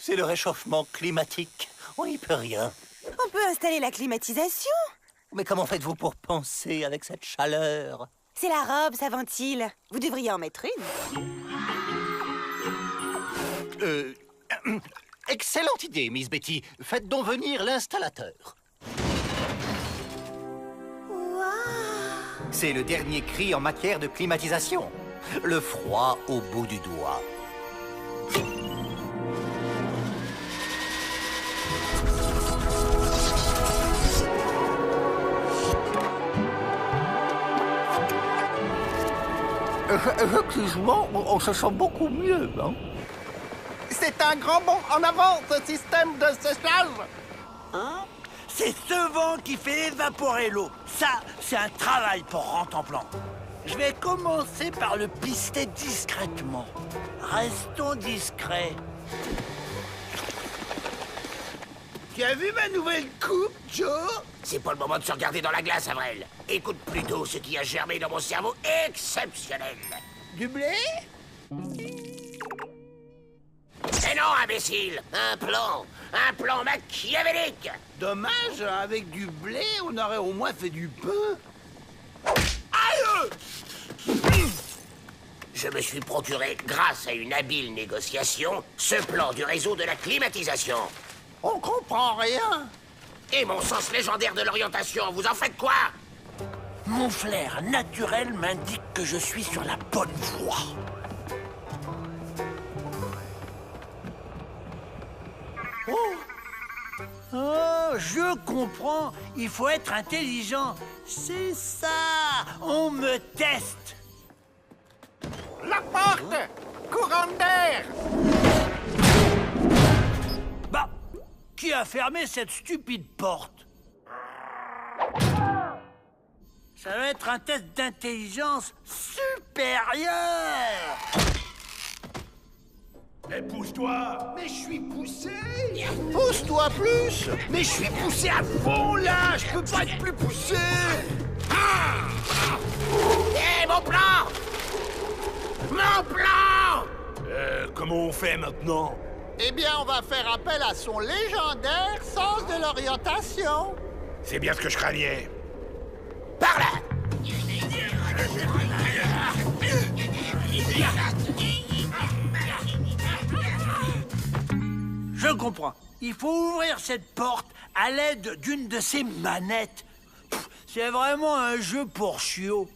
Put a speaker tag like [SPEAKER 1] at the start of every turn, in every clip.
[SPEAKER 1] C'est le réchauffement climatique. On n'y peut rien.
[SPEAKER 2] On peut installer la climatisation.
[SPEAKER 1] Mais comment faites-vous pour penser avec cette chaleur?
[SPEAKER 2] C'est la robe, ça ventile. Vous devriez en mettre une.
[SPEAKER 1] Excellente idée, Miss Betty. Faites donc venir l'installateur. C'est le dernier cri en matière de climatisation. Le froid au bout du doigt. Effectivement, on se sent beaucoup mieux, hein?
[SPEAKER 3] C'est un grand bond en avant, ce système de séchage.
[SPEAKER 4] Hein? C'est ce vent qui fait évaporer l'eau. Ça, c'est un travail pour Rantanplan. Je vais commencer par le pister discrètement. Restons discrets. Tu as vu ma nouvelle coupe, Joe?
[SPEAKER 5] C'est pas le moment de se regarder dans la glace, Avril. Écoute plutôt ce qui a germé dans mon cerveau exceptionnel.
[SPEAKER 4] Du blé?
[SPEAKER 5] Mais non, imbécile! Un plan machiavélique!
[SPEAKER 4] Dommage, avec du blé, on aurait au moins fait du pain. Aïe!
[SPEAKER 5] Je me suis procuré, grâce à une habile négociation, ce plan du réseau de la climatisation.
[SPEAKER 4] On comprend rien.
[SPEAKER 5] Et mon sens légendaire de l'orientation, vous en faites quoi?
[SPEAKER 4] Mon flair naturel m'indique que je suis sur la bonne voie. Oh, je comprends. Il faut être intelligent. C'est ça. On me teste.
[SPEAKER 3] La porte! Courant d'air!
[SPEAKER 4] Bah, qui a fermé cette stupide porte? Ça doit être un test d'intelligence supérieure.
[SPEAKER 6] Mais pousse-toi! Mais je suis poussé!
[SPEAKER 4] Pousse-toi plus. Mais je suis poussé à fond, là. Je peux pas être plus poussé.
[SPEAKER 5] Hé, mon plan! Mon plan!
[SPEAKER 6] Comment on fait maintenant?
[SPEAKER 3] Eh bien, on va faire appel à son légendaire sens de l'orientation.
[SPEAKER 6] C'est bien ce que je craignais.
[SPEAKER 5] Par là!
[SPEAKER 4] Je comprends. Il faut ouvrir cette porte à l'aide d'une de ces manettes. C'est vraiment un jeu pour chiots.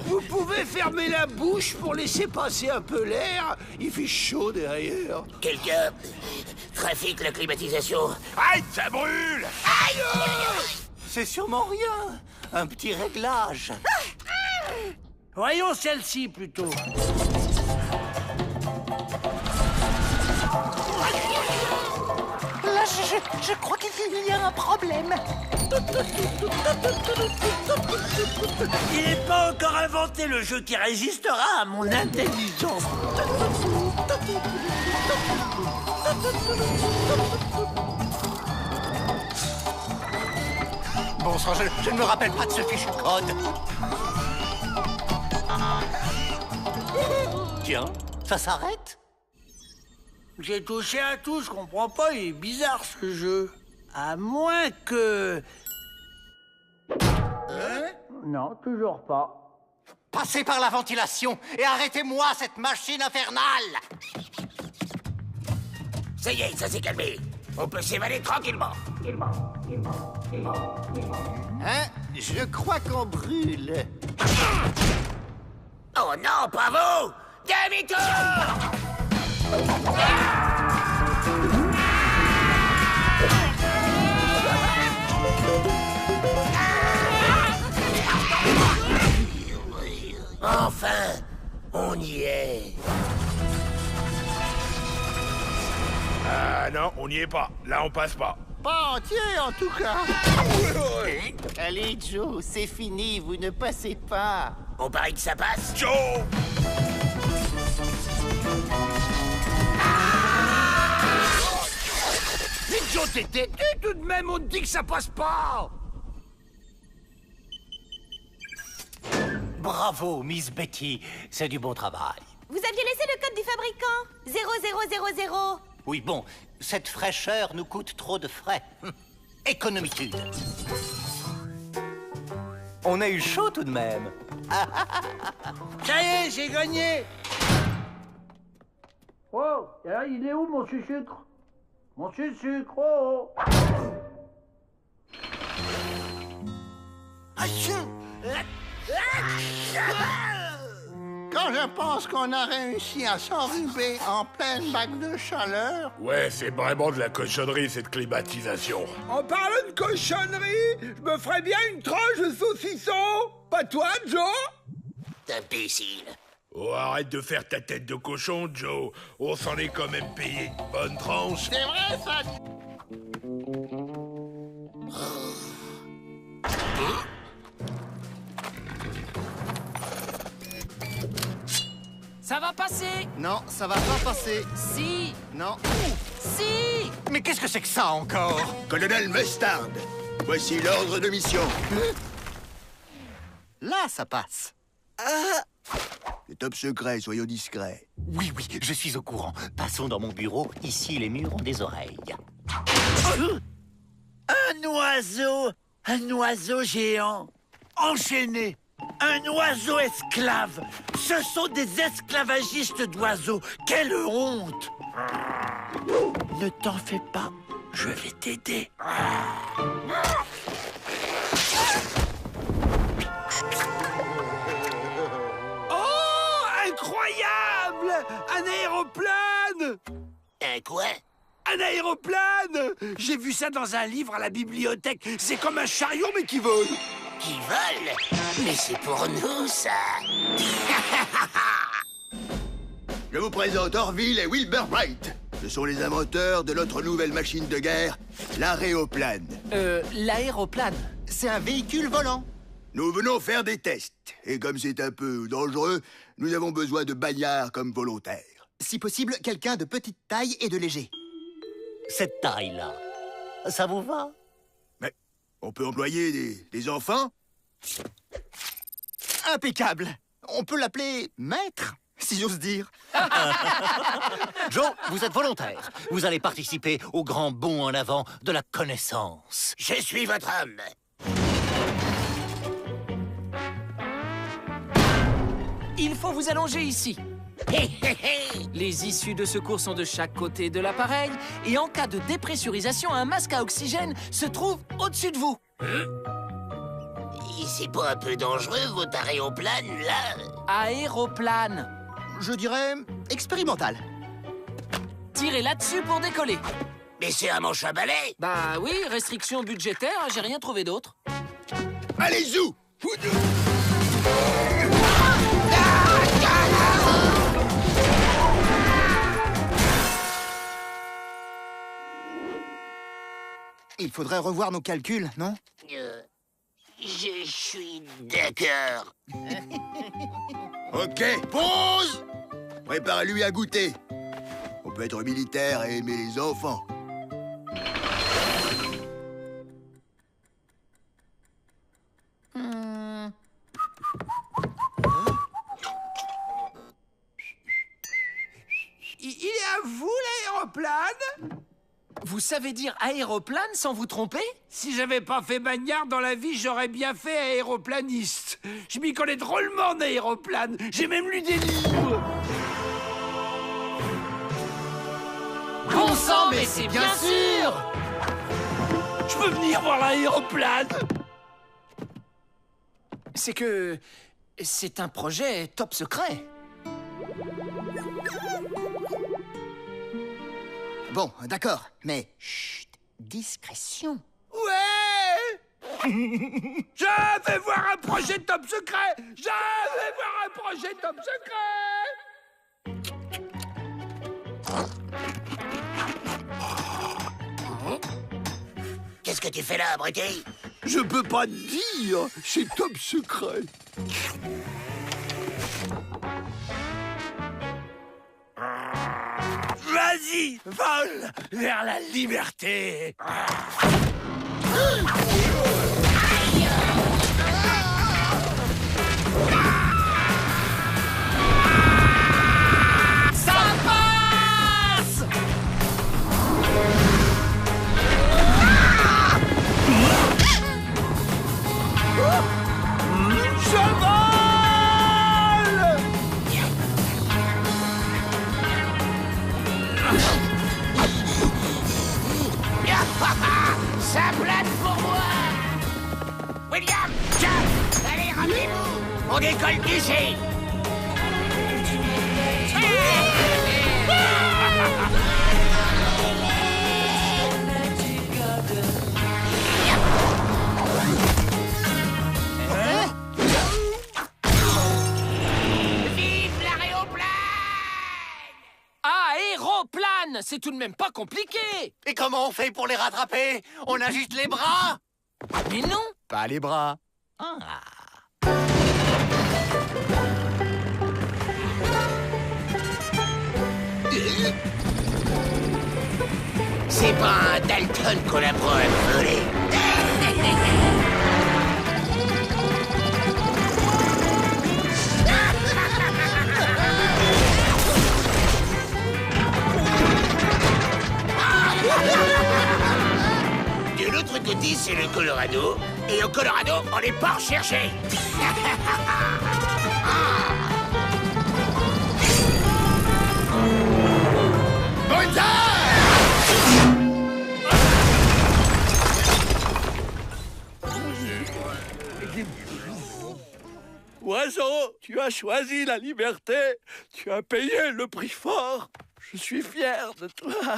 [SPEAKER 4] Vous pouvez fermer la bouche pour laisser passer un peu l'air? Il fait chaud derrière.
[SPEAKER 5] Quelqu'un trafique la climatisation.
[SPEAKER 6] Aïe, ça brûle!
[SPEAKER 1] C'est sûrement rien. Un petit réglage.
[SPEAKER 4] Voyons celle-ci plutôt.
[SPEAKER 1] Là, je crois qu'il y a un problème.
[SPEAKER 4] Il n'est pas encore inventé le jeu qui résistera à mon intelligence.
[SPEAKER 1] Bon sang, je ne me rappelle pas de ce fichu code. Tiens, ça s'arrête?
[SPEAKER 4] J'ai touché à tout, je comprends pas, il est bizarre ce jeu. À moins que... Non, toujours pas.
[SPEAKER 1] Passez par la ventilation et arrêtez-moi cette machine infernale!
[SPEAKER 5] Ça y est, ça s'est calmé. On peut s'évader tranquillement.
[SPEAKER 3] Hein? Je crois qu'on brûle.
[SPEAKER 5] Oh non, pas vous! Demi-tour! Enfin, on y est.
[SPEAKER 6] Ah non, on n'y est pas. Là, on passe pas.
[SPEAKER 3] Pas entier, en tout cas.
[SPEAKER 7] Allez, Joe, c'est fini, vous ne passez pas.
[SPEAKER 5] On parie que ça passe?
[SPEAKER 6] Joe!
[SPEAKER 4] Joe, t'es têtu tout de même, on te dit que ça passe pas.
[SPEAKER 1] Bravo, Miss Betty. C'est du bon travail.
[SPEAKER 2] Vous aviez laissé le code du fabricant. 0000.
[SPEAKER 1] Oui, bon, cette fraîcheur nous coûte trop de frais. Économitude. On a eu chaud tout de même.
[SPEAKER 4] Ça y est, j'ai gagné. Oh, il est où mon sucre? Mon sucre, oh.
[SPEAKER 3] Quand je pense qu'on a réussi à s'enrhuber en pleine vague de chaleur...
[SPEAKER 6] Ouais, c'est vraiment de la cochonnerie, cette climatisation.
[SPEAKER 8] En parlant de cochonnerie, je me ferais bien une tranche de saucisson. Pas toi, Joe?
[SPEAKER 5] Imbécile.
[SPEAKER 6] Oh, arrête de faire ta tête de cochon, Joe. On s'en est quand même payé une bonne tranche.
[SPEAKER 3] C'est vrai, ça?
[SPEAKER 9] Ça va passer.
[SPEAKER 7] Non, ça va pas passer.
[SPEAKER 9] Si.
[SPEAKER 7] Non.
[SPEAKER 9] Si.
[SPEAKER 1] Mais qu'est-ce que c'est que ça encore?
[SPEAKER 10] Colonel Mustard, voici l'ordre de mission.
[SPEAKER 7] Là, ça passe.
[SPEAKER 10] Le top secret, soyons discrets.
[SPEAKER 1] Oui, je suis au courant. Passons dans mon bureau. Ici, les murs ont des oreilles.
[SPEAKER 4] Un oiseau géant, enchaîné, un oiseau esclave. Ce sont des esclavagistes d'oiseaux. Quelle honte! Ne t'en fais pas, je vais t'aider.
[SPEAKER 8] Oh, incroyable! Un aéroplane!
[SPEAKER 5] Un quoi?
[SPEAKER 8] Un aéroplane! J'ai vu ça dans un livre à la bibliothèque. C'est comme un chariot, mais qui vole.
[SPEAKER 5] Qui vole? Mais c'est pour nous, ça.
[SPEAKER 10] Je vous présente Orville et Wilbur Bright. Ce sont les inventeurs de notre nouvelle machine de guerre, l'aéroplane.
[SPEAKER 9] L'aéroplane.
[SPEAKER 7] C'est un véhicule volant.
[SPEAKER 10] Nous venons faire des tests. Et comme c'est un peu dangereux, nous avons besoin de bagnards comme volontaires.
[SPEAKER 7] Si possible, quelqu'un de petite taille et de léger.
[SPEAKER 1] Cette taille-là, ça vous va?
[SPEAKER 10] Mais on peut employer des enfants?
[SPEAKER 7] Impeccable. On peut l'appeler maître, si j'ose dire.
[SPEAKER 1] Joe, vous êtes volontaire. Vous allez participer au grand bond en avant de la connaissance.
[SPEAKER 5] Je suis votre homme.
[SPEAKER 9] Il faut vous allonger ici.
[SPEAKER 5] Hé, hé, hé.
[SPEAKER 9] Les issues de secours sont de chaque côté de l'appareil et en cas de dépressurisation, un masque à oxygène se trouve au-dessus de vous.
[SPEAKER 5] C'est pas un peu dangereux, votre aéroplane, là?
[SPEAKER 9] Aéroplane.
[SPEAKER 7] Je dirais expérimental.
[SPEAKER 9] Tirez là-dessus pour décoller.
[SPEAKER 5] Mais c'est un manche à balai.
[SPEAKER 9] Bah oui, restriction budgétaire, j'ai rien trouvé d'autre.
[SPEAKER 10] Allez, zou!
[SPEAKER 7] Il faudrait revoir nos calculs, non?
[SPEAKER 5] Je suis d'accord.
[SPEAKER 10] Ok, pause! Prépare-lui à goûter. On peut être militaire et aimer les enfants.
[SPEAKER 8] Il est à vous, l'aéroplane?
[SPEAKER 9] Vous savez dire aéroplane sans vous tromper?
[SPEAKER 8] Si j'avais pas fait bagnard dans la vie, j'aurais bien fait aéroplaniste. Je m'y connais drôlement en aéroplane. J'ai même lu des livres.
[SPEAKER 9] Bon sang, mais c'est bien sûr!
[SPEAKER 8] Je peux venir voir l'aéroplane?
[SPEAKER 9] C'est que... c'est un projet top secret.
[SPEAKER 7] Bon, d'accord, mais chut, discrétion.
[SPEAKER 8] Ouais! Je vais voir un projet top secret! Je vais voir un projet top secret!
[SPEAKER 5] Qu'est-ce que tu fais là, Bretty?
[SPEAKER 10] Je peux pas te dire, c'est top secret.
[SPEAKER 4] Vas-y, vole vers la liberté.
[SPEAKER 9] Ça passe!
[SPEAKER 8] Je vole!
[SPEAKER 5] Ça plane pour moi! William, Jack, allez, rappelez-vous! On décolle d'ici! Vive l'aéroplane!
[SPEAKER 9] Ah, aéroplane! C'est tout de même pas compliqué!
[SPEAKER 1] Et comment on fait pour les rattraper? On a juste les bras?
[SPEAKER 9] Mais non!
[SPEAKER 7] Pas les bras.
[SPEAKER 5] C'est pas un Dalton qu'on apprend à voler. De l'autre côté, c'est le Colorado. Et au Colorado, on n'est pas recherché.
[SPEAKER 8] Oiseau, tu as choisi la liberté. Tu as payé le prix fort. Je suis fier de toi.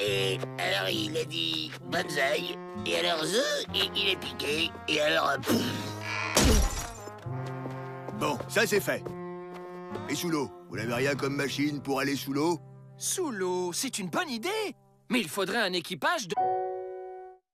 [SPEAKER 5] Et alors il a dit bonsaï, et alors il est piqué, et alors...
[SPEAKER 10] Bon, ça c'est fait. Et sous l'eau, vous n'avez rien comme machine pour aller sous l'eau?
[SPEAKER 9] Sous l'eau, c'est une bonne idée! Mais il faudrait un équipage de...